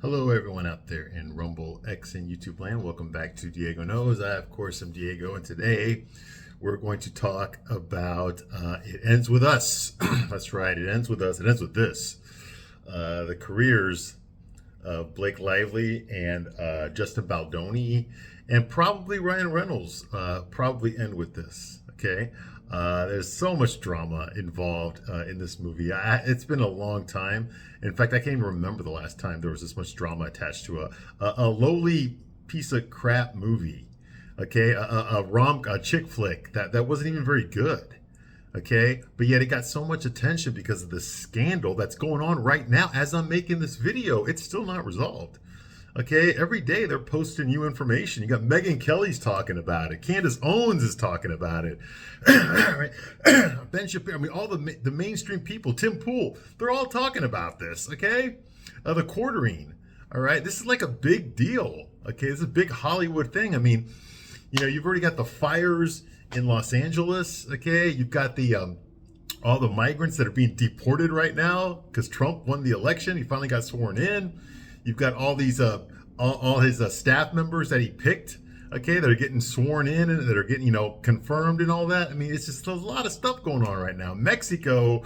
Hello, everyone out there in Rumble, X, and YouTube land. Welcome back to Diego Knows. I, of course, am Diego, and today we're going to talk about It Ends With Us. That's right, it ends with us. It ends with this. The careers of Blake Lively and Justin Baldoni, and probably Ryan Reynolds probably end with this. Okay. There's so much drama involved in this movie. It's been a long time. In fact, I can't even remember the last time there was this much drama attached to a lowly piece of crap movie. Okay, a chick flick that wasn't even very good. Okay, but yet it got so much attention because of the scandal that's going on right now. As I'm making this video, it's still not resolved. Okay, every day they're posting new information. You got Megyn Kelly's talking about it. Candace Owens is talking about it. Ben Shapiro, I mean, all the mainstream people, Tim Pool, they're all talking about this. Okay, the quartering. All right, this is like a big deal. Okay, this is a big Hollywood thing. I mean, you've already got the fires in Los Angeles. Okay, you've got the all the migrants that are being deported right now because Trump won the election. He finally got sworn in. You've got all these all his staff members that he picked, okay, that are getting sworn in and that are getting confirmed and all that. I mean, it's just a lot of stuff going on right now. Mexico,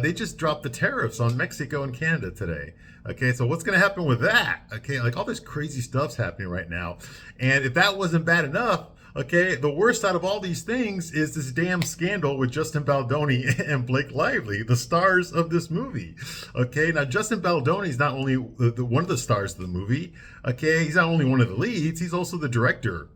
they just dropped the tariffs on Mexico and Canada today. Okay, so what's going to happen with that? Okay, like all this crazy stuff's happening right now, and if that wasn't bad enough. Okay, the worst out of all these things is this damn scandal with Justin Baldoni and Blake Lively, the stars of this movie. Okay, now Justin Baldoni is not only one of the stars of the movie. Okay, he's not only one of the leads, he's also the director.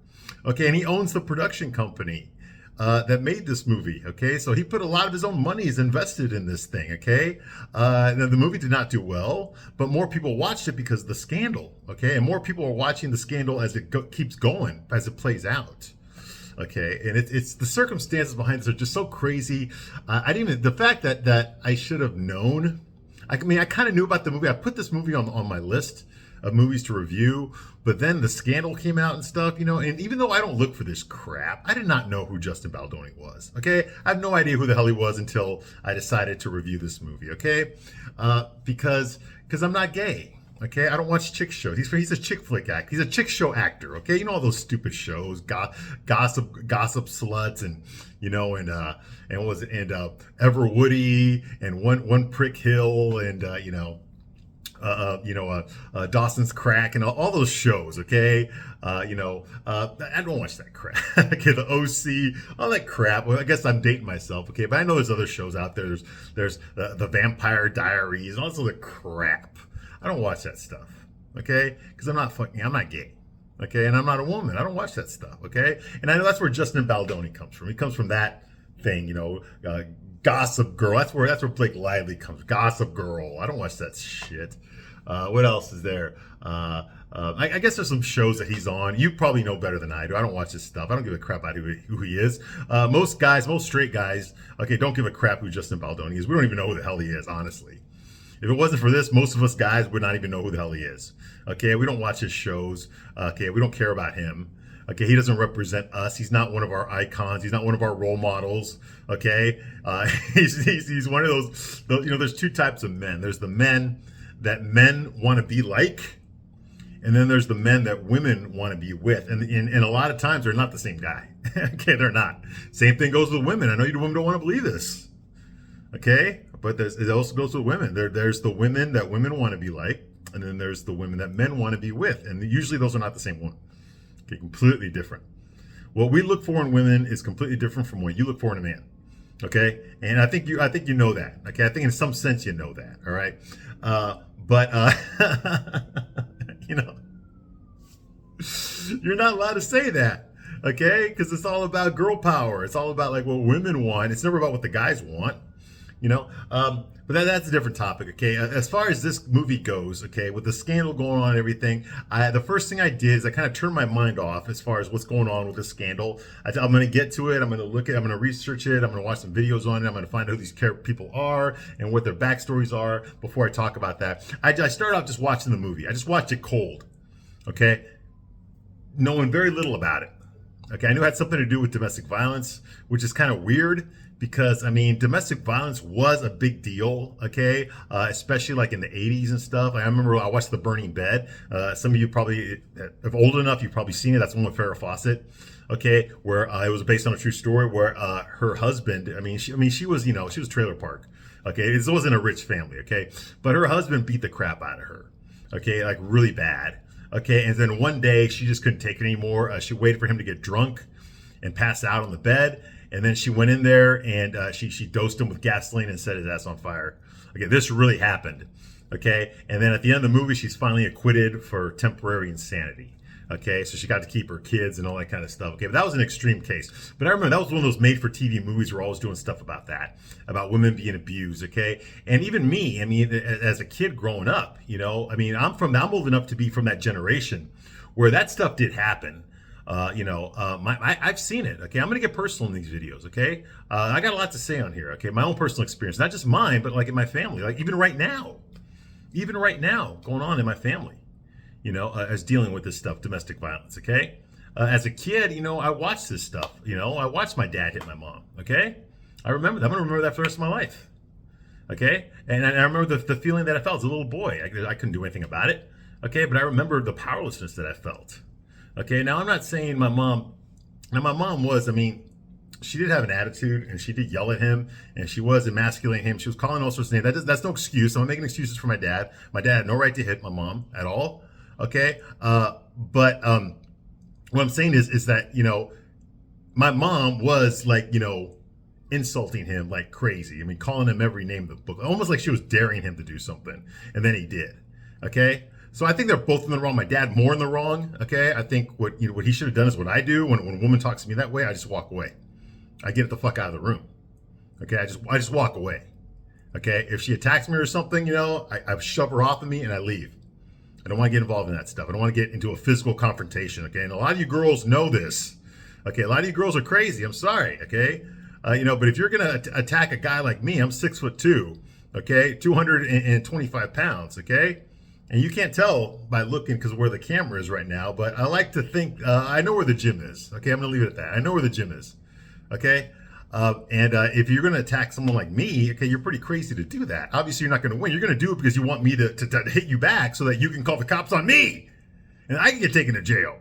Okay, and he owns the production company that made this movie. Okay, so he put a lot of his own money is invested in this thing. Okay, now the movie did not do well, but more people watched it because of the scandal. Okay, and more people are watching the scandal as it keeps going, as it plays out. Okay, and it's the circumstances behind this are just so crazy. I didn't even the fact that I should have known. I mean, I kind of knew about the movie. I put this movie on my list of movies to review, but then the scandal came out and stuff, and even though I don't look for this crap, I did not know who Justin Baldoni was. Okay, I have no idea who the hell he was until I decided to review this movie. Okay, because I'm not gay. Okay, I don't watch chick shows. He's a chick flick actor. He's a chick show actor. Okay, all those stupid shows, gossip sluts, and and what was it, and Everwoody, and one Prick Hill, and Dawson's Crack, and all those shows. Okay, I don't watch that crap. Okay, the OC, all that crap. Well, I guess I'm dating myself. Okay, but I know there's other shows out there. There's the Vampire Diaries, and all this other crap. I don't watch that stuff, okay? Because I'm not gay, okay? And I'm not a woman. I don't watch that stuff, okay? And I know that's where Justin Baldoni comes from. He comes from that thing, Gossip Girl. That's where Blake Lively comes. Gossip Girl. I don't watch that shit. What else is there? I guess there's some shows that he's on. You probably know better than I do. I don't watch this stuff. I don't give a crap about who he is. Most straight guys, okay, don't give a crap who Justin Baldoni is. We don't even know who the hell he is, honestly. If it wasn't for this, most of us guys would not even know who the hell he is. Okay, we don't watch his shows. Okay, we don't care about him. Okay, he doesn't represent us. He's not one of our icons. He's not one of our role models. Okay, he's one of those. There's two types of men. There's the men that men want to be like, and then there's the men that women want to be with. And a lot of times they're not the same guy. Okay, they're not. Same thing goes with women. I know you women don't want to believe this. Okay. But it also goes with women. There's the women that women want to be like, and then there's the women that men want to be with. And usually those are not the same one. Okay, completely different. What we look for in women is completely different from what you look for in a man. Okay? And I think you know that. Okay? I think in some sense you know that. All right? But you're not allowed to say that. Okay? Because it's all about girl power. It's all about like what women want. It's never about what the guys want. But that's a different topic. Okay, as far as this movie goes, okay, with the scandal going on and everything, the first thing I did is I kind of turned my mind off as far as what's going on with the scandal. I'm going to get to it. I'm going to look at it. I'm going to research it. I'm going to watch some videos on it. I'm going to find out who these people are and what their backstories are before I talk about that. I started off just watching the movie. I just watched it cold. Okay, knowing very little about it. Okay, I knew it had something to do with domestic violence, which is kind of weird because I mean, domestic violence was a big deal, okay, especially like in the 80s and stuff. I remember I watched The Burning Bed. Some of you probably, if old enough, you've probably seen it. That's one with Farrah Fawcett, okay, where it was based on a true story where her husband, she was, she was trailer park, okay, it wasn't a rich family, okay, but her husband beat the crap out of her, okay, like really bad, okay, and then one day she just couldn't take it anymore. She waited for him to get drunk and pass out on the bed. And then she went in there and she dosed him with gasoline and set his ass on fire. Okay, this really happened. Okay, and then at the end of the movie, she's finally acquitted for temporary insanity. Okay, so she got to keep her kids and all that kind of stuff. Okay, but that was an extreme case. But I remember that was one of those made-for-TV movies where I was doing stuff about that, about women being abused. Okay, and even me, I mean, as a kid growing up, I'm old enough to be from that generation where that stuff did happen. I've seen it. Okay, I'm gonna get personal in these videos. Okay, I got a lot to say on here. Okay, my own personal experience, not just mine, but like in my family. Like even right now, going on in my family. As dealing with this stuff, domestic violence. Okay, as a kid, I watched this stuff. I watched my dad hit my mom. Okay, I remember that. I'm gonna remember that for the rest of my life. Okay, and I remember the feeling that I felt as a little boy. I couldn't do anything about it. Okay, but I remember the powerlessness that I felt. Okay, now I'm not saying my mom was, she did have an attitude and she did yell at him and she was emasculating him. She was calling all sorts of names. That's no excuse. I'm not making excuses for my dad. My dad had no right to hit my mom at all. Okay, but what I'm saying is that, my mom was like, insulting him like crazy. Calling him every name in the book, almost like she was daring him to do something. And then he did. Okay. So I think they're both in the wrong. My dad more in the wrong. Okay, I think what he should have done is what I do when a woman talks to me that way. I just walk away. I get the fuck out of the room. Okay, I just walk away. Okay, if she attacks me or something, I shove her off of me and I leave. I don't want to get involved in that stuff. I don't want to get into a physical confrontation. Okay, and a lot of you girls know this. Okay, a lot of you girls are crazy. I'm sorry. Okay, but if you're gonna attack a guy like me, I'm 6'2". Okay, 225 pounds. Okay. And you can't tell by looking because where the camera is right now, but I like to think I know where the gym is. Okay, I'm going to leave it at that. I know where the gym is. Okay, if you're going to attack someone like me, okay, you're pretty crazy to do that. Obviously, you're not going to win. You're going to do it because you want me to hit you back so that you can call the cops on me, and I can get taken to jail.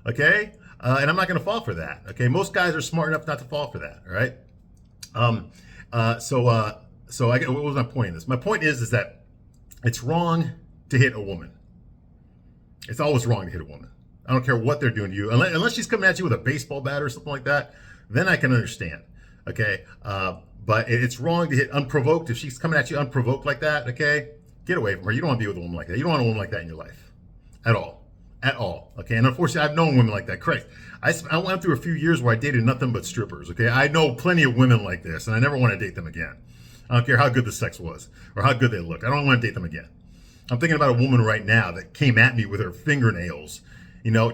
Okay, and I'm not going to fall for that. Okay, most guys are smart enough not to fall for that. All right. So what was my point in this? My point is that it's wrong to hit a woman. It's always wrong to hit a woman. I don't care what they're doing to you, unless she's coming at you with a baseball bat or something like that. Then I can understand. Okay, but it's wrong to hit unprovoked. If she's coming at you unprovoked like that, okay, get away from her. You don't want to be with a woman like that. You don't want a woman like that in your life, at all. Okay, and unfortunately, I've known women like that. Correct. I went through a few years where I dated nothing but strippers. Okay, I know plenty of women like this, and I never want to date them again. I don't care how good the sex was or how good they looked. I don't want to date them again. I'm thinking about a woman right now that came at me with her fingernails,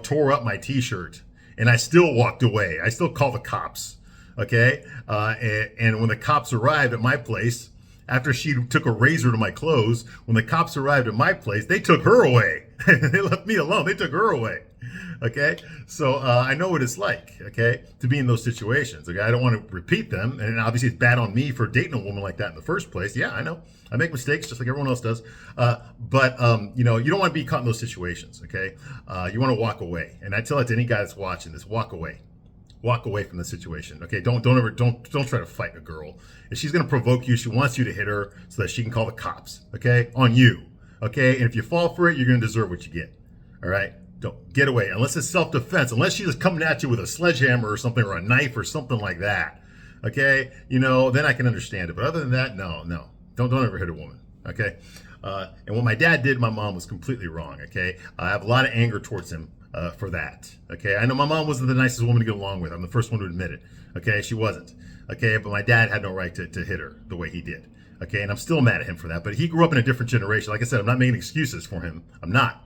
tore up my t-shirt, and I still walked away. I still called the cops, okay? And when the cops arrived at my place, after she took a razor to my clothes, when the cops arrived at my place, they took her away. They left me alone. They took her away, okay? So I know what it's like, okay, to be in those situations. Okay, I don't want to repeat them, and obviously it's bad on me for dating a woman like that in the first place. Yeah, I know. I make mistakes just like everyone else does. But you don't want to be caught in those situations, okay? You want to walk away. And I tell it to any guy that's watching this, walk away. Walk away from the situation, okay? Don't try to fight a girl. If she's going to provoke you, she wants you to hit her so that she can call the cops, okay? On you, okay? And if you fall for it, you're going to deserve what you get, all right? Don't get away, unless it's self-defense, unless she's coming at you with a sledgehammer or something or a knife or something like that, okay? Then I can understand it. But other than that, no. Don't ever hit a woman, okay? And what my dad did, my mom was completely wrong, okay? I have a lot of anger towards him for that, okay? I know my mom wasn't the nicest woman to get along with. I'm the first one to admit it, okay? She wasn't, okay? But my dad had no right to hit her the way he did, okay? And I'm still mad at him for that. But he grew up in a different generation. Like I said, I'm not making excuses for him. I'm not,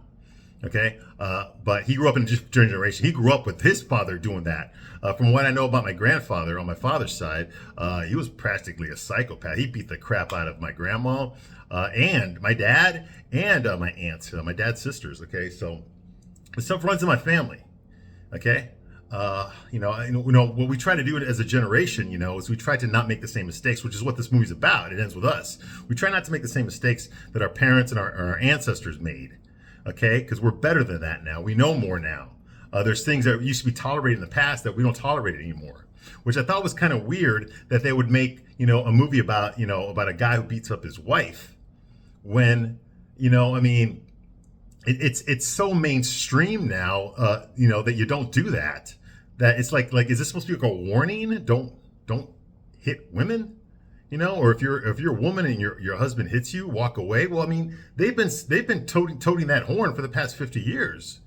okay? But he grew up in a different generation. He grew up with his father doing that. From what I know about my grandfather on my father's side, he was practically a psychopath. He beat the crap out of my grandma and my dad and my aunt, my dad's sisters, okay? So this stuff runs in my family, okay? what we try to do as a generation, is we try to not make the same mistakes, which is what this movie's about. It ends with us. We try not to make the same mistakes that our parents and our ancestors made, okay? Because we're better than that now. We know more now. There's things that used to be tolerated in the past that we don't tolerate anymore, which I thought was kind of weird that they would make, a movie about a guy who beats up his wife when, it's so mainstream now, that you don't do that. That it's like, is this supposed to be like a warning? Don't hit women, or if you're a woman and your husband hits you, walk away. Well, they've been toting that horn for the past 50 years.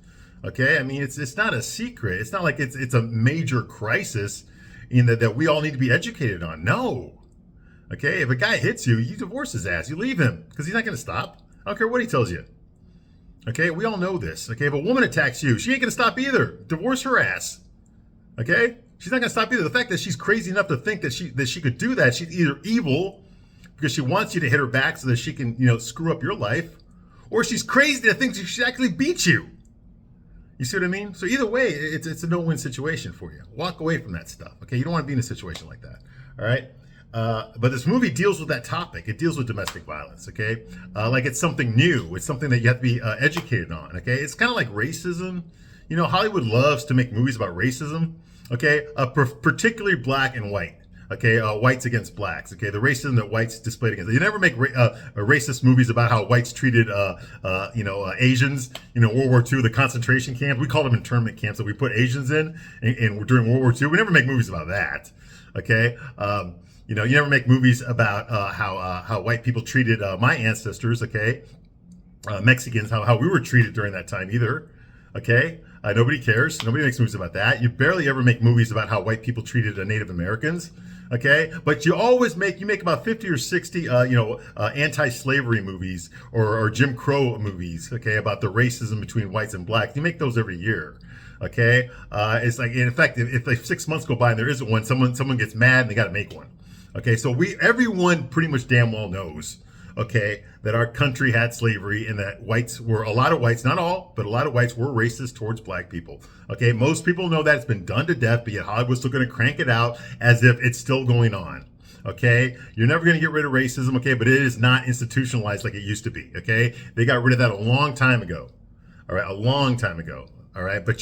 Okay, it's not a secret. It's not like it's a major crisis in that we all need to be educated on. No. Okay, if a guy hits you, you divorce his ass. You leave him because he's not going to stop. I don't care what he tells you. Okay, we all know this. Okay, if a woman attacks you, she ain't going to stop either. Divorce her ass. Okay, she's not going to stop either. The fact that she's crazy enough to think that she could do that, she's either evil because she wants you to hit her back so that she can screw up your life, or she's crazy to think she should actually beat you. You see what I mean? So either way, it's a no-win situation for you. Walk away from that stuff. Okay, you don't want to be in a situation like that. All right. But this movie deals with that topic. It deals with domestic violence, okay? Like it's something new. It's something that you have to be educated on, okay? It's kind of like racism. Hollywood loves to make movies about racism, okay? Particularly black and white, okay? Whites against blacks, okay? The racism that whites displayed against. You never make racist movies about how whites treated, Asians, World War II, the concentration camp. We call them internment camps that we put Asians in during World War II. We never make movies about that, okay? You never make movies about how white people treated my ancestors, okay? Mexicans, how we were treated during that time either, okay? Nobody cares. Nobody makes movies about that. You barely ever make movies about how white people treated Native Americans, okay? But you always make about 50 or 60, anti-slavery movies or Jim Crow movies, okay, about the racism between whites and blacks. You make those every year. Okay, it's like, in fact, if like 6 months go by and there isn't one, someone gets mad and they got to make one. Okay, so everyone pretty much damn well knows, okay, that our country had slavery and that a lot of whites, not all, but a lot of whites were racist towards black people. Okay, most people know that it's been done to death, but yet Hollywood's still going to crank it out as if it's still going on. Okay, you're never going to get rid of racism, okay, but it is not institutionalized like it used to be. Okay, they got rid of that a long time ago. All right, a long time ago. All right, but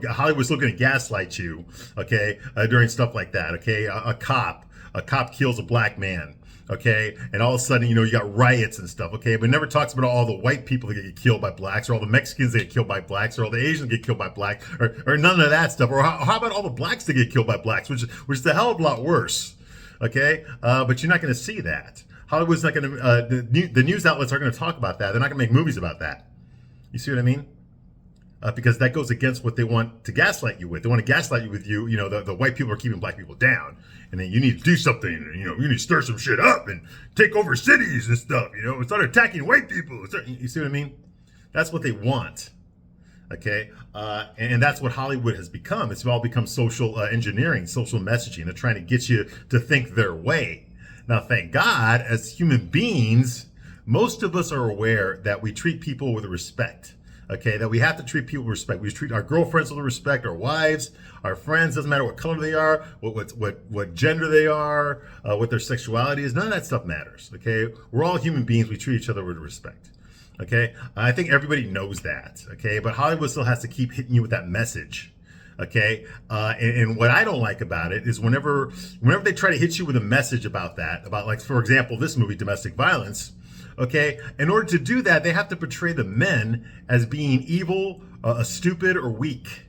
Hollywood's still going to gaslight you, okay, during stuff like that. Okay, a cop kills a black man, okay, and all of a sudden, you got riots and stuff, okay, but it never talks about all the white people that get killed by blacks, or all the Mexicans that get killed by blacks, or all the Asians that get killed by blacks, or none of that stuff, or how about all the blacks that get killed by blacks, which is a hell of a lot worse, okay, but you're not going to see that. Hollywood's not going to, the news outlets aren't going to talk about that. They're not going to make movies about that. You see what I mean? Because that goes against what they want to gaslight you with. They want to gaslight you with the white people are keeping black people down, and then you need to do something. You need to stir some shit up and take over cities and stuff. Start attacking white people. You see what I mean? That's what they want. Okay, and that's what Hollywood has become. It's all become social engineering, social messaging. They're trying to get you to think their way. Now, thank God, as human beings, most of us are aware that we treat people with respect. Okay, that we have to treat people with respect. We treat our girlfriends with respect, our wives, our friends, doesn't matter what color they are, what gender they are, what their sexuality is. None of that stuff matters. Okay, we're all human beings. We treat each other with respect. Okay, I think everybody knows that. Okay, but Hollywood still has to keep hitting you with that message. Okay, and what I don't like about it is whenever they try to hit you with a message about like, for example, this movie, Domestic Violence. Okay, in order to do that, they have to portray the men as being evil, stupid, or weak.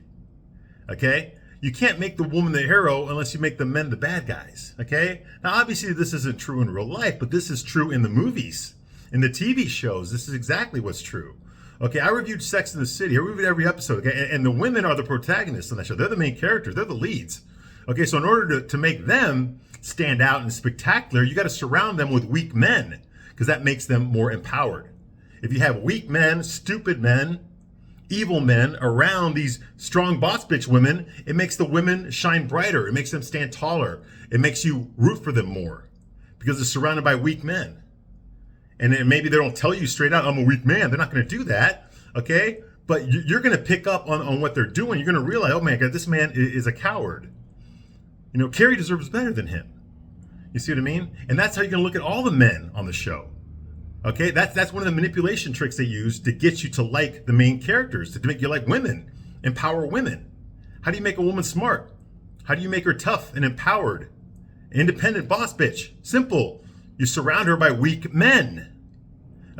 Okay, you can't make the woman the hero unless you make the men the bad guys. Okay, now obviously this isn't true in real life, but this is true in the movies, in the TV shows. This is exactly what's true. Okay, I reviewed Sex and the City. I reviewed every episode. Okay, and the women are the protagonists on that show. They're the main characters. They're the leads. Okay, so in order to make them stand out and spectacular, you got to surround them with weak men, because that makes them more empowered. If you have weak men, stupid men, evil men around these strong boss bitch women, it makes the women shine brighter. It makes them stand taller. It makes you root for them more because they're surrounded by weak men. And then maybe they don't tell you straight out, I'm a weak man. They're not going to do that, okay? but you're going to pick up on what they're doing. You're going to realize, oh my God, this man is a coward. You know, Carrie deserves better than him. You see what I mean? And that's how you're going to look at all the men on the show. Okay, that's one of the manipulation tricks they use to get you to like the main characters, to make you like women, empower women. How do you make a woman smart? How do you make her tough and empowered? Independent boss bitch. Simple. You surround her by weak men.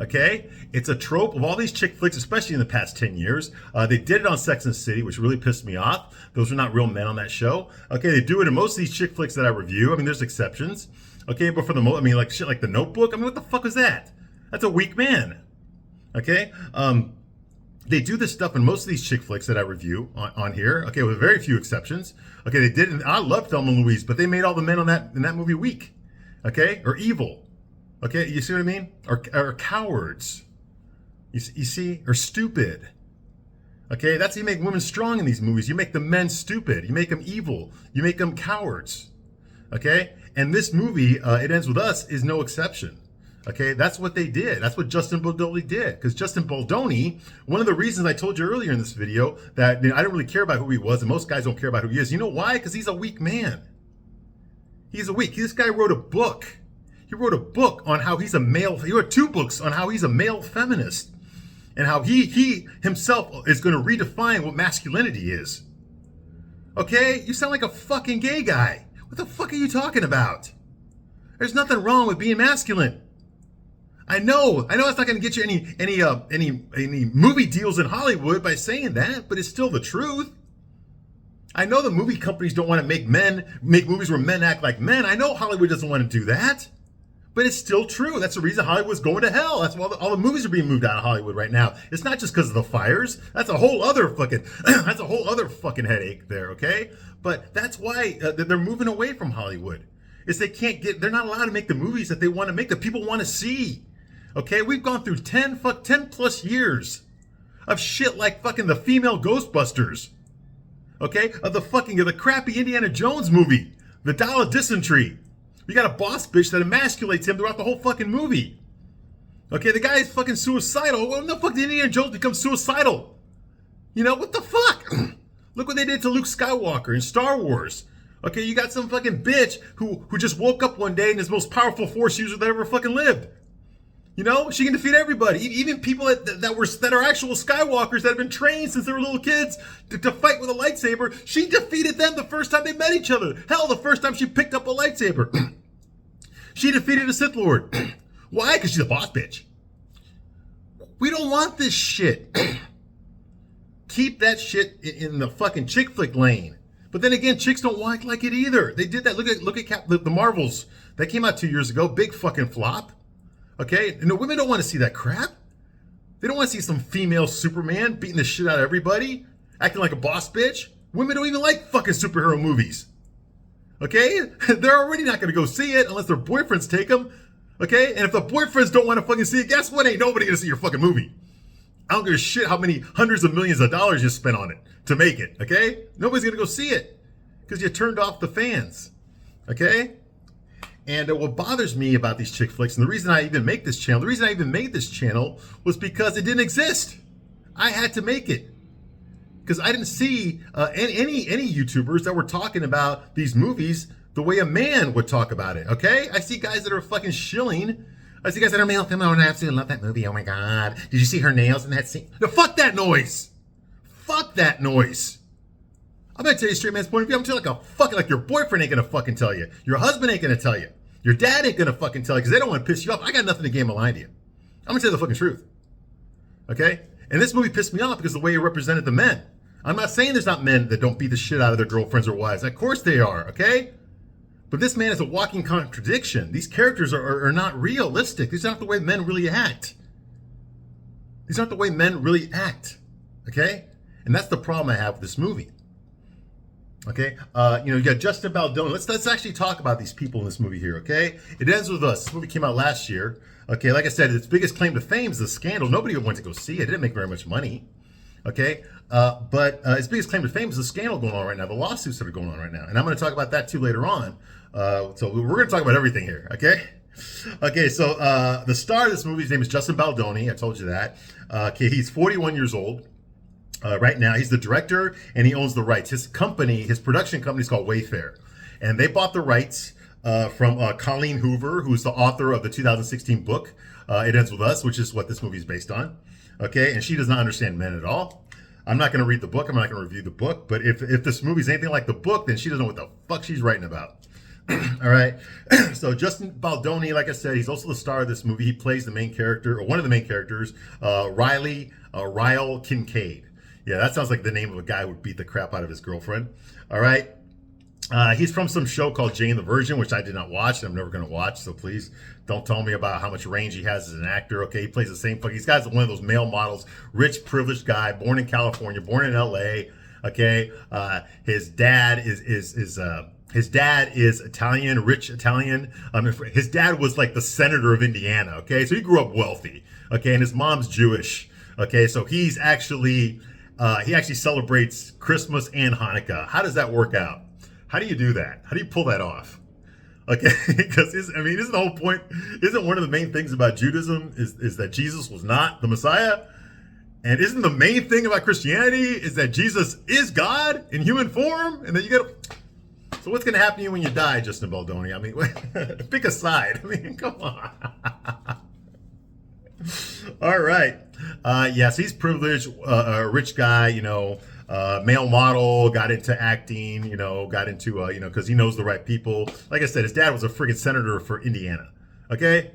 Okay? It's a trope of all these chick flicks, especially in the past 10 years. They did it on Sex and the City, which really pissed me off. Those are not real men on that show. Okay, they do it in most of these chick flicks that I review. I mean, there's exceptions. Okay, but for the most, I mean, like shit like The Notebook. I mean, what the fuck was that? That's a weak man. Okay? They do this stuff in most of these chick flicks that I review on here. Okay, with very few exceptions. Okay, they did, and I love Thelma and Louise, but they made all the men in that movie weak. Okay? Or evil. Okay, you see what I mean? Or cowards. You see? Or stupid. Okay, that's how you make women strong in these movies. You make the men stupid. You make them evil. You make them cowards. Okay? And this movie, It Ends With Us, is no exception. Okay, that's what they did. That's what Justin Baldoni did. Because Justin Baldoni, one of the reasons I told you earlier in this video that I don't really care about who he was, and most guys don't care about who he is. You know why? Because he's a weak man. He's a weak. This guy wrote a book. He wrote a book on how he's a male. He wrote 2 books on how he's a male feminist and how he himself is going to redefine what masculinity is. Okay? You sound like a fucking gay guy. What the fuck are you talking about? There's nothing wrong with being masculine. I know it's not going to get you any movie deals in Hollywood by saying that, but it's still the truth. I know the movie companies don't want to make movies where men act like men. I know Hollywood doesn't want to do that, but it's still true. That's the reason Hollywood's going to hell. That's why all the movies are being moved out of Hollywood right now. It's not just because of the fires. That's a whole other fucking headache there. Okay, but that's why they're moving away from Hollywood. They're not allowed to make the movies that they want to make, that people want to see. Okay, we've gone through 10 plus years of shit like fucking the female Ghostbusters. Okay, of the crappy Indiana Jones movie, the Dial of Dysentery. You got a boss bitch that emasculates him throughout the whole fucking movie. Okay, the guy is fucking suicidal. Well, no fuck did Indiana Jones become suicidal? You know, what the fuck? Look what they did to Luke Skywalker in Star Wars. Okay, you got some fucking bitch who just woke up one day and is the most powerful force user that ever fucking lived. You know, she can defeat everybody, even people that are actual Skywalkers that have been trained since they were little kids to fight with a lightsaber. She defeated them the first time they met each other. Hell, the first time she picked up a lightsaber. She defeated a Sith Lord. Why? Because she's a boss bitch. We don't want this shit. Keep that shit in the fucking chick flick lane. But then again, chicks don't like it either. They did that. Look at the Marvels. That came out 2 years ago. Big fucking flop. Okay? And the women don't want to see that crap. They don't want to see some female Superman beating the shit out of everybody, acting like a boss bitch. Women don't even like fucking superhero movies. Okay? They're already not going to go see it unless their boyfriends take them. Okay? And if the boyfriends don't want to fucking see it, guess what? Ain't nobody going to see your fucking movie. I don't give a shit how many hundreds of millions of dollars you spent on it to make it. Okay? Nobody's going to go see it because you turned off the fans. Okay? And what bothers me about these chick flicks, and the reason I even made this channel was because it didn't exist. I had to make it. Because I didn't see any YouTubers that were talking about these movies the way a man would talk about it, okay? I see guys that are fucking shilling. I see guys that are male, female, and I absolutely love that movie. Oh my God. Did you see her nails in that scene? No, fuck that noise. Fuck that noise. I'm gonna tell you straight man's point of view. I'm gonna tell you like your boyfriend ain't gonna fucking tell you. Your husband ain't gonna tell you. Your dad ain't gonna fucking tell you because they don't want to piss you off. I got nothing to gain by lying to you. I'm gonna tell you the fucking truth. Okay? And this movie pissed me off because of the way it represented the men. I'm not saying there's not men that don't beat the shit out of their girlfriends or wives. Of course they are, okay? But this man is a walking contradiction. These characters are not realistic. These aren't the way men really act. These aren't the way men really act, okay? And that's the problem I have with this movie. Okay, you got Justin Baldoni. Let's actually talk about these people in this movie here. Okay, It Ends With Us. This movie came out last year. Okay, like I said, its biggest claim to fame is the scandal. Nobody went to go see it. It didn't make very much money. Okay, but its biggest claim to fame is the scandal going on right now, the lawsuits that are going on right now, and I'm going to talk about that too later on. So we're going to talk about everything here. Okay. Okay, so the star of this movie's name is Justin Baldoni. I told you that. Okay, he's 41 years old. Right now, he's the director and he owns the rights. His company, his production company is called Wayfair. And they bought the rights from Colleen Hoover, who's the author of the 2016 book, It Ends With Us, which is what this movie is based on. Okay, and she does not understand men at all. I'm not going to read the book. I'm not going to review the book. But if this movie is anything like the book, then she doesn't know what the fuck she's writing about. All right. So Justin Baldoni, like I said, he's also the star of this movie. He plays the main character, or one of the main characters, Ryle Kincaid. Yeah, that sounds like the name of a guy who would beat the crap out of his girlfriend. All right. He's from some show called Jane the Virgin, which I did not watch, and I'm never going to watch. So please don't tell me about how much range he has as an actor. Okay, he plays the same fucking. He's got one of those male models, rich, privileged guy, born in California, born in L.A. Okay, his dad is Italian, rich Italian. His dad was like the senator of Indiana. Okay, so he grew up wealthy. Okay, and his mom's Jewish. Okay, so he actually celebrates Christmas and Hanukkah. How does that work out? How do you do that? How do you pull that off? Okay, because isn't the whole point? Isn't one of the main things about Judaism is that Jesus was not the Messiah? And isn't the main thing about Christianity is that Jesus is God in human form? And then you got. So what's going to happen to you when you die, Justin Baldoni? I mean, pick a side. I mean, come on. All right. Yes, he's privileged, a rich guy, male model, got into acting, got into, because he knows the right people. Like I said, his dad was a friggin' senator for Indiana. Okay?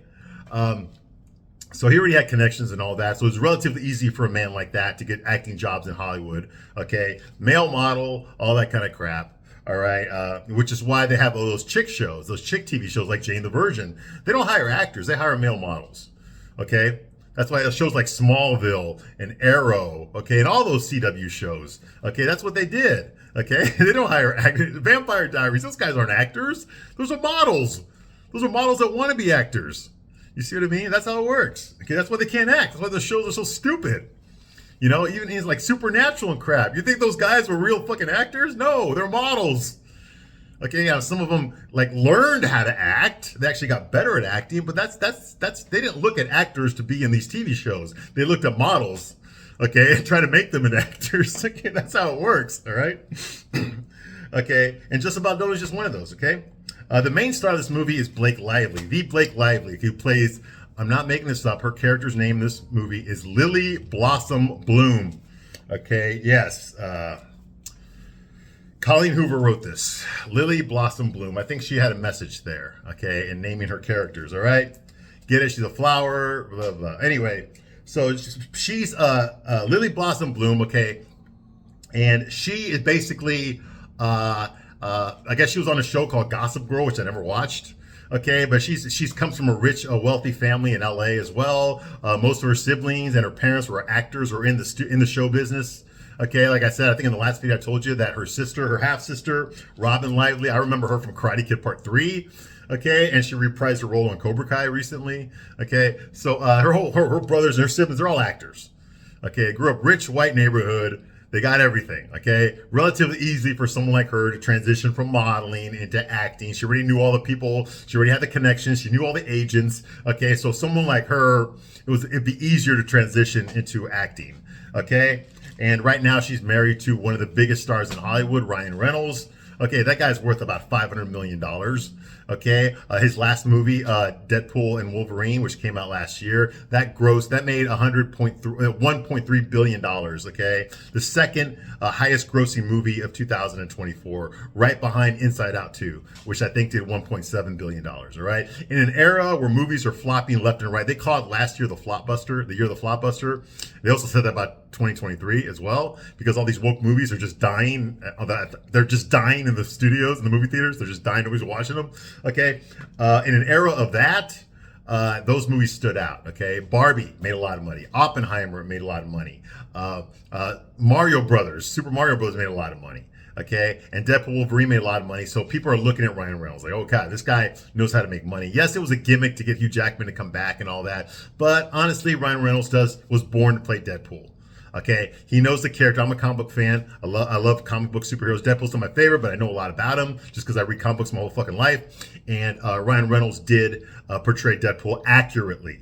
So he already had connections and all that. So it's relatively easy for a man like that to get acting jobs in Hollywood. Okay? Male model, all that kind of crap. All right, which is why they have all those chick shows, those chick TV shows like Jane the Virgin. They don't hire actors; they hire male models. Okay, that's why shows like Smallville and Arrow, okay, and all those CW shows. Okay, that's what they did. Okay, they don't hire actors. Vampire Diaries; those guys aren't actors; those are models. Those are models that want to be actors. You see what I mean? That's how it works. Okay, that's why they can't act. That's why the shows are so stupid. Even he's like Supernatural and crap. You think those guys were real fucking actors? No, they're models. Okay, yeah, some of them like learned how to act. They actually got better at acting, but that's they didn't look at actors to be in these TV shows. They looked at models, okay, and try to make them into actors. Okay, that's how it works. All right. Okay, and Justin Baldoni is just one of those. Okay, the main star of this movie is Blake Lively, the Blake Lively, who plays. I'm not making this up. Her character's name in this movie is Lily Blossom Bloom. Okay, yes. Colleen Hoover wrote this. Lily Blossom Bloom. I think she had a message there, okay, in naming her characters, all right? Get it? She's a flower, blah, blah. Anyway, so she's Lily Blossom Bloom, okay, and she is basically, I guess she was on a show called Gossip Girl, which I never watched. Okay, but she's comes from a rich, wealthy family in LA as well. Most of her siblings and her parents were actors or in the show business. Okay, like I said, I think in the last video I told you that her half sister, Robin Lively, I remember her from Karate Kid Part 3. Okay, and she reprised her role on Cobra Kai recently. Okay, so her brothers and her siblings, they're all actors. Okay, grew up rich, white neighborhood. They got everything, okay? Relatively easy for someone like her to transition from modeling into acting. She already knew all the people. She already had the connections. She knew all the agents, okay? So someone like her, it'd be easier to transition into acting, okay? And right now she's married to one of the biggest stars in Hollywood, Ryan Reynolds. Okay, that guy's worth about $500 million. Okay, his last movie, Deadpool and Wolverine, which came out last year, that made $1.3 billion. Okay, the second highest grossing movie of 2024, right behind Inside Out 2, which I think did $1.7 billion. All right, in an era where movies are flopping left and right, they called last year the Flopbuster, the year of the Flopbuster. They also said that about 2023 as well, because all these woke movies are just dying. They're just dying in the studios and the movie theaters. They're just dying. Nobody's watching them. Okay, in an era of that, those movies stood out. Okay, Barbie made a lot of money. Oppenheimer made a lot of money. Mario Brothers, Super Mario Brothers made a lot of money. Okay, and Deadpool Wolverine made a lot of money. So people are looking at Ryan Reynolds like, oh God, this guy knows how to make money. Yes, it was a gimmick to get Hugh Jackman to come back and all that, but honestly, Ryan Reynolds was born to play Deadpool. Okay, he knows the character. I'm a comic book fan. I love comic book superheroes. Deadpool's not my favorite, but I know a lot about him just because I read comic books my whole fucking life. And Ryan Reynolds did portray Deadpool accurately,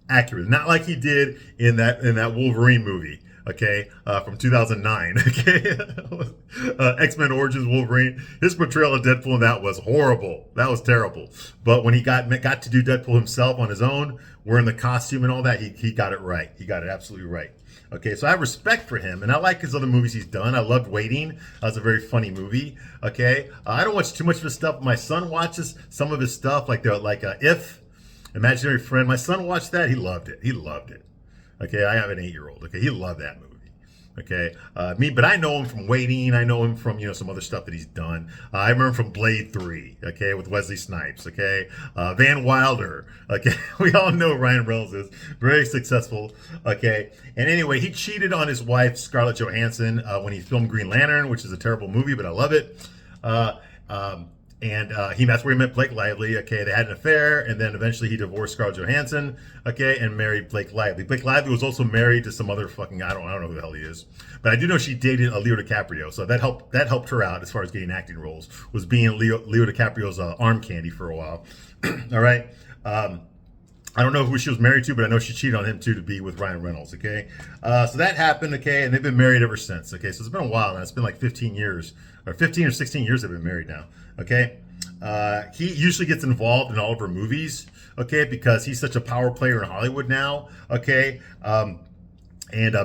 not like he did in that Wolverine movie. okay, from 2009, okay? X-Men Origins Wolverine. His portrayal of Deadpool in that was horrible. That was terrible. But when he got to do Deadpool himself on his own, wearing the costume and all that, he got it right. He got it absolutely right. Okay, so I have respect for him, and I like his other movies he's done. I loved Waiting. That was a very funny movie. Okay, I don't watch too much of his stuff. My son watches some of his stuff, like If, Imaginary Friend. My son watched that. He loved it. He loved it. Okay, I have an 8-year-old. Okay, he loved that movie. Okay, but I know him from Waiting. I know him from some other stuff that he's done. I remember him from Blade 3. Okay, with Wesley Snipes. Okay, Van Wilder. Okay, we all know Ryan Reynolds is very successful. Okay, and anyway, he cheated on his wife Scarlett Johansson when he filmed Green Lantern, which is a terrible movie, but I love it. That's where he met Blake Lively. Okay, they had an affair, and then eventually he divorced Scarlett Johansson. Okay, and married Blake Lively. Blake Lively was also married to some other fucking I don't know who the hell he is, but I do know she dated Leo DiCaprio, so that helped her out as far as getting acting roles. Was being Leo DiCaprio's arm candy for a while. All right. I don't know who she was married to, but I know she cheated on him too to be with Ryan Reynolds. Okay, so that happened. Okay, and they've been married ever since. Okay, so it's been a while now. It's been like 15 years, or 15 or 16 years they've been married now. Okay, he usually gets involved in all of her movies. Okay, because he's such a power player in Hollywood now. Okay, and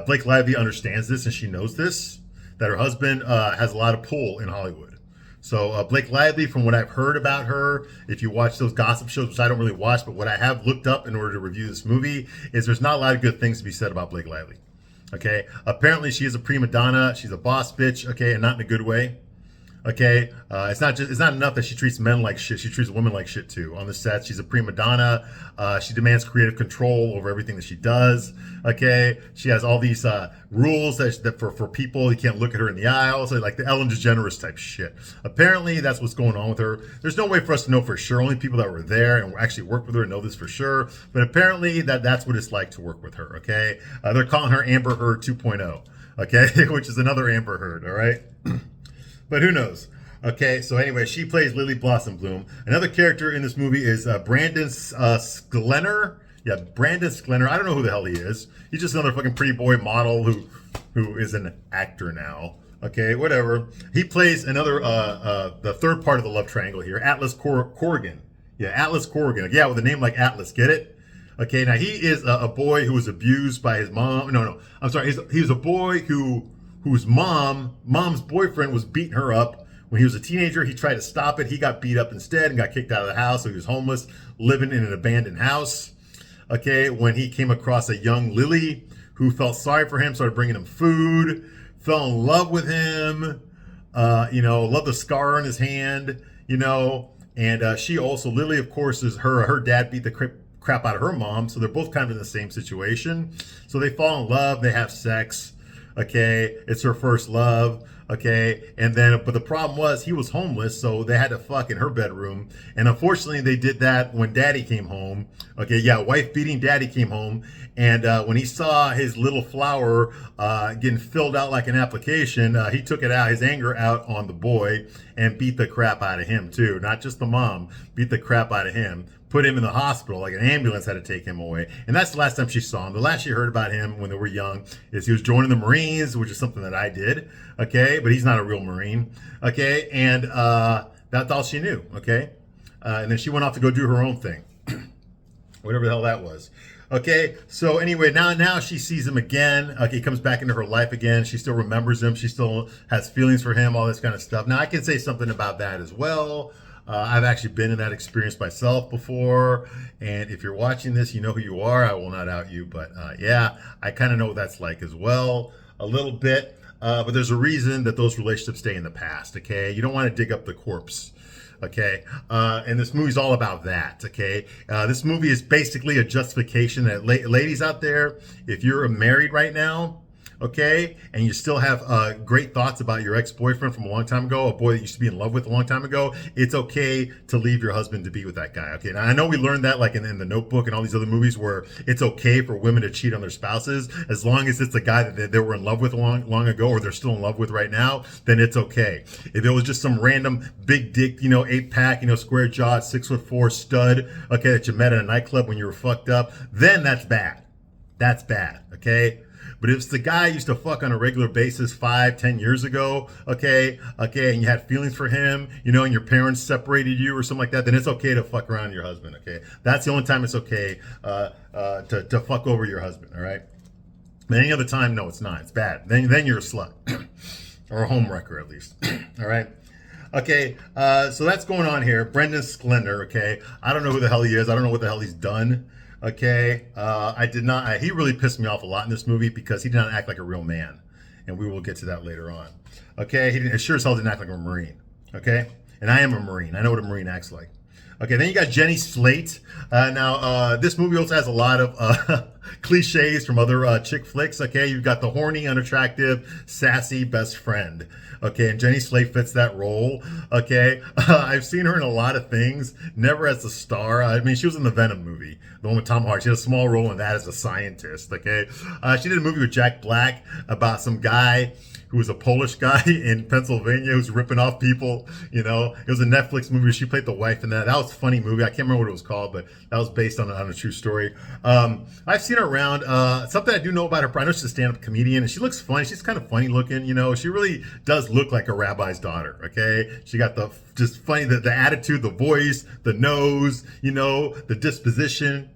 Blake Lively understands this, and she knows this, that her husband has a lot of pull in Hollywood. So Blake Lively, from what I've heard about her, if you watch those gossip shows, which I don't really watch, but what I have looked up in order to review this movie, is there's not a lot of good things to be said about Blake Lively. Okay, apparently she is a prima donna. She's a boss bitch. Okay, and not in a good way. Okay, it's not enough that she treats men like shit. She treats women like shit too. On the set, she's a prima donna. She demands creative control over everything that she does. Okay, she has all these rules that for people, you can't look at her in the eye. So like the Ellen DeGeneres type shit. Apparently, that's what's going on with her. There's no way for us to know for sure. Only people that were there and actually worked with her know this for sure. But apparently, that's what it's like to work with her. Okay, they're calling her Amber Heard 2.0. Okay, which is another Amber Heard. All right. But who knows? Okay, so anyway, she plays Lily Blossom Bloom. Another character in this movie is Brandon Sklenar. Yeah, Brandon Sklenar. I don't know who the hell he is. He's just another fucking pretty boy model who is an actor now. Okay, whatever. He plays another the third part of the love triangle here, Atlas Corrigan. Yeah, Atlas Corrigan. Yeah, with a name like Atlas. Get it? Okay, now he is a boy who was abused by his mom. No, I'm sorry. He's a boy whose mom's boyfriend was beating her up. When he was a teenager, he tried to stop it. He got beat up instead and got kicked out of the house. So he was homeless, living in an abandoned house. Okay, when he came across a young Lily who felt sorry for him, started bringing him food, fell in love with him, loved the scar on his hand, and she also, Lily, of course, is her dad beat the crap out of her mom. So they're both kind of in the same situation. So they fall in love, they have sex. Okay, it's her first love. Okay, but the problem was he was homeless, so they had to fuck in her bedroom. And unfortunately, they did that when Daddy came home. Okay, yeah, wife beating Daddy came home, and when he saw his little flower getting filled out like an application, he took his anger out on the boy and beat the crap out of him too. Not just the mom, beat the crap out of him. Put him in the hospital, like an ambulance had to take him away. And that's the last time she saw him. The last she heard about him when they were young is he was joining the Marines, which is something that I did. Okay, but he's not a real Marine. Okay, and that's all she knew. Okay, and then she went off to go do her own thing, whatever the hell that was. Okay, so anyway, now she sees him again. Okay, he comes back into her life again. She still remembers him. She still has feelings for him, all this kind of stuff. Now, I can say something about that as well. I've actually been in that experience myself before, and if you're watching this, you know who you are. I will not out you, but yeah, I kind of know what that's like as well, a little bit. But there's a reason that those relationships stay in the past. Okay, you don't want to dig up the corpse. Okay, and this movie's all about that. Okay, this movie is basically a justification that ladies out there, if you're married right now, okay, and you still have great thoughts about your ex-boyfriend from a long time ago, a boy that you used to be in love with a long time ago, it's okay to leave your husband to be with that guy. Okay, now I know we learned that like in The Notebook and all these other movies where it's okay for women to cheat on their spouses as long as it's a guy that they were in love with long ago, or they're still in love with right now, then it's okay. If it was just some random big dick, 8-pack, square jawed, 6'4" stud, okay, that you met at a nightclub when you were fucked up, then that's bad. That's bad. Okay. But if it's the guy you used to fuck on a regular basis 5, 10 years ago, okay, and you had feelings for him, and your parents separated you or something like that, then it's okay to fuck around your husband, okay? That's the only time it's okay to fuck over your husband, all right? But any other time, no, it's not. It's bad. Then you're a slut. Or a homewrecker, at least. All right? Okay, so that's going on here. Brendan Sklender, okay? I don't know who the hell he is. I don't know what the hell he's done. Okay? He really pissed me off a lot in this movie because he did not act like a real man. And we will get to that later on. Okay? He sure as hell didn't act like a Marine. Okay? And I am a Marine. I know what a Marine acts like. Okay, then you got Jenny Slate. Now, this movie also has a lot of cliches from other chick flicks. Okay, you've got the horny, unattractive, sassy best friend. Okay, and Jenny Slate fits that role. Okay, I've seen her in a lot of things, never as a star. I mean, she was in the Venom movie, the one with Tom Hardy. She had a small role in that as a scientist. Okay, she did a movie with Jack Black about some guy who was a Polish guy in Pennsylvania who's ripping off people. It was a Netflix movie. She played the wife in that. That was a funny movie. I can't remember what it was called, but that was based on a true story. I've seen her around. Something I do know about her, I know she's a stand-up comedian, and she looks funny. She's kind of funny looking. She really does look like a rabbi's daughter. Okay, she got just funny, the attitude, the voice, the nose, the disposition,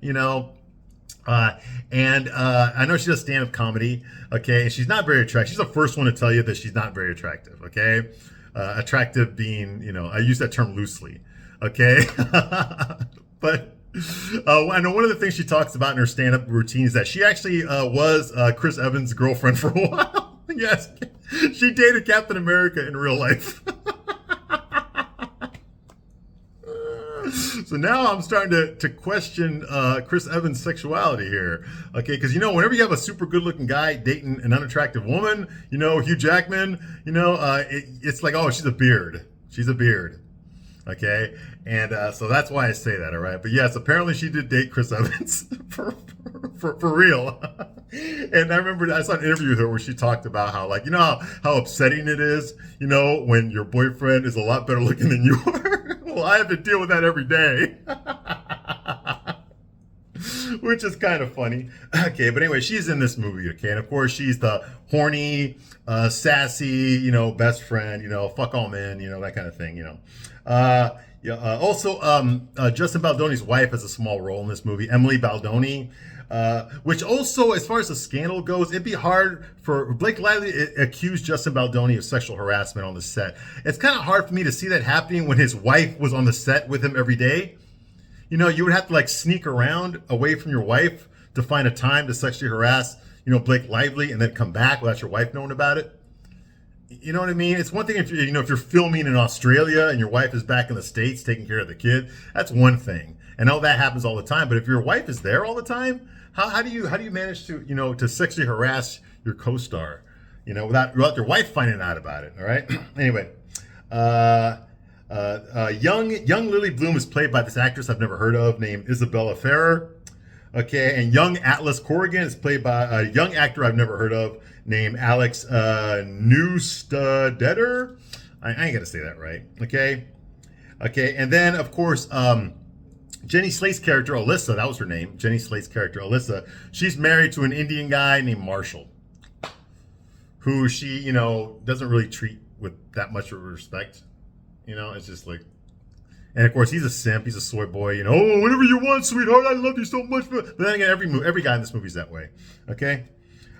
and I know she does stand-up comedy, okay, and she's not very attractive. She's the first one to tell you that she's not very attractive, okay? Attractive being, I use that term loosely, okay? But I know one of the things she talks about in her stand-up routine is that she actually was Chris Evans' girlfriend for a while. Yes, she dated Captain America in real life. So now I'm starting to question Chris Evans' sexuality here. Okay, because whenever you have a super good-looking guy dating an unattractive woman, Hugh Jackman, it's like, oh, she's a beard. She's a beard. Okay, and so that's why I say that. All right, but yes, apparently she did date Chris Evans for real. And I remember I saw an interview with her where she talked about how, like, how upsetting it is, when your boyfriend is a lot better looking than you are. Well, I have to deal with that every day. Which is kind of funny. Okay, but anyway, she's in this movie, okay? And of course, she's the horny, sassy, best friend, fuck all men, that kind of thing, Also, Justin Baldoni's wife has a small role in this movie, Emily Baldoni. Which also, as far as the scandal goes, it'd be hard for Blake Lively accused Justin Baldoni of sexual harassment on the set. It's kind of hard for me to see that happening when his wife was on the set with him every day. You would have to like sneak around away from your wife to find a time to sexually harass, Blake Lively and then come back without your wife knowing about it. You know what I mean? It's one thing if you're filming in Australia and your wife is back in the States taking care of the kid. That's one thing. And all that happens all the time. But if your wife is there all the time, how do you manage to to sexually harass your co-star, without your wife finding out about it? All right. Anyway, young Lily Bloom is played by this actress I've never heard of named Isabella Ferrer. Okay, and young Atlas Corrigan is played by a young actor I've never heard of named Alex Newstedetter. I ain't gonna say that right. Okay, and then of course. Jenny Slate's character, Alyssa, that was her name. Jenny Slate's character, Alyssa, she's married to an Indian guy named Marshall, who she, doesn't really treat with that much respect. It's just like, and of course, he's a simp. He's a soy boy. Oh, whatever you want, sweetheart. I love you so much. But then again, every guy in this movie is that way. Okay.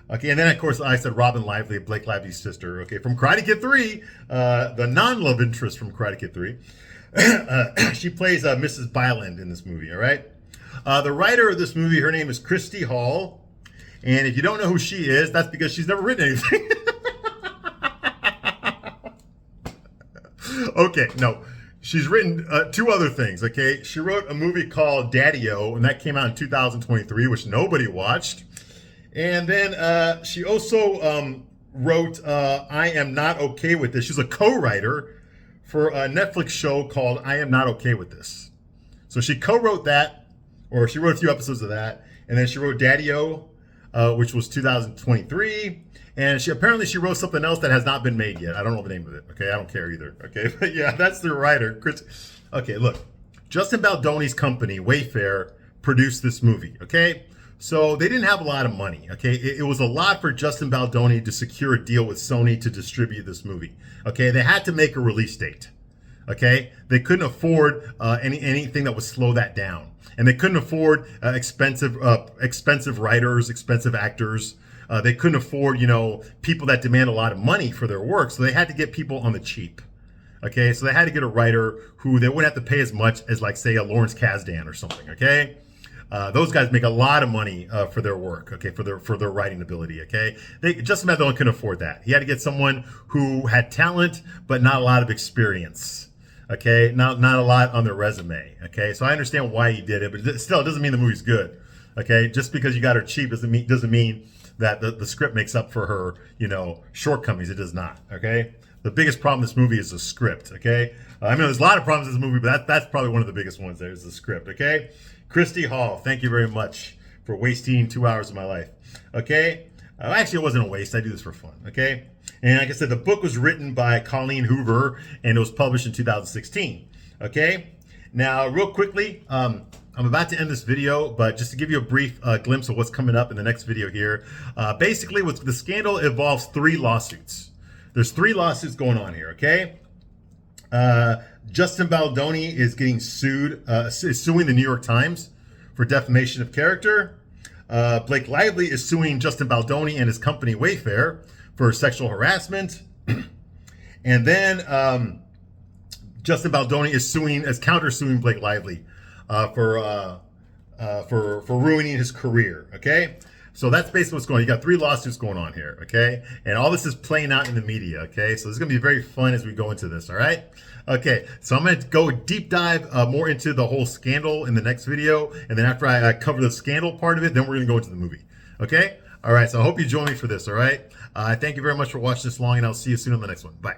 And then, of course, I said Robin Lively, Blake Lively's sister. Okay, from Karate Kid 3, the non-love interest from Karate Kid 3. She plays Mrs. Byland in this movie, all right? The writer of this movie, her name is Christy Hall. And if you don't know who she is, that's because she's never written anything. Okay, no. She's written two other things, okay? She wrote a movie called Daddy-O, and that came out in 2023, which nobody watched. And then she also wrote I Am Not Okay With This. She's a co-writer for a Netflix show called I Am Not Okay With This. So she co-wrote that, or she wrote a few episodes of that, and then she wrote Daddy-O, which was 2023, and she wrote something else that has not been made yet. I don't know the name of it, okay? I don't care either, okay? But yeah, that's the writer, Chris. Okay, look, Justin Baldoni's company, Wayfair, produced this movie, okay? So they didn't have a lot of money. Okay, it was a lot for Justin Baldoni to secure a deal with Sony to distribute this movie. Okay, they had to make a release date. Okay, they couldn't afford anything that would slow that down, and they couldn't afford expensive writers, expensive actors. They couldn't afford, people that demand a lot of money for their work. So they had to get people on the cheap. Okay, so they had to get a writer who they wouldn't have to pay as much as, like, say, a Lawrence Kasdan or something. Okay, those guys make a lot of money for their work. Okay, for their writing ability. Okay, Justin Baldoni couldn't afford that. He had to get someone who had talent but not a lot of experience. Okay, not a lot on their resume. Okay, so I understand why he did it, but still, it doesn't mean the movie's good. Okay, just because you got her cheap doesn't mean that the script makes up for her, shortcomings. It does not. Okay, the biggest problem in this movie is the script. Okay, I mean, there's a lot of problems in this movie, but that's probably one of the biggest ones. There is the script. Okay, Christy Hall, thank you very much for wasting 2 hours of my life. Okay, actually, it wasn't a waste. I do this for fun. Okay. And like I said, the book was written by Colleen Hoover, and it was published in 2016. Okay? Now, real quickly, I'm about to end this video, but just to give you a brief glimpse of what's coming up in the next video here. Basically, the scandal involves 3 lawsuits. There's 3 lawsuits going on here, okay? Justin Baldoni is getting suing the New York Times for defamation of character. Blake Lively is suing Justin Baldoni and his company Wayfair for sexual harassment. And then Justin Baldoni is countersuing Blake Lively for ruining his career. Okay, so that's basically what's going on. You got 3 lawsuits going on here. Okay, and all this is playing out in the media. Okay, so this is gonna be very fun as we go into this. All right. Okay, so I'm gonna go deep dive more into the whole scandal in the next video, and then after I cover the scandal part of it, then we're gonna go into the movie. Okay. All right. So I hope you join me for this. All right. Thank you very much for watching this long, and I'll see you soon on the next one. Bye.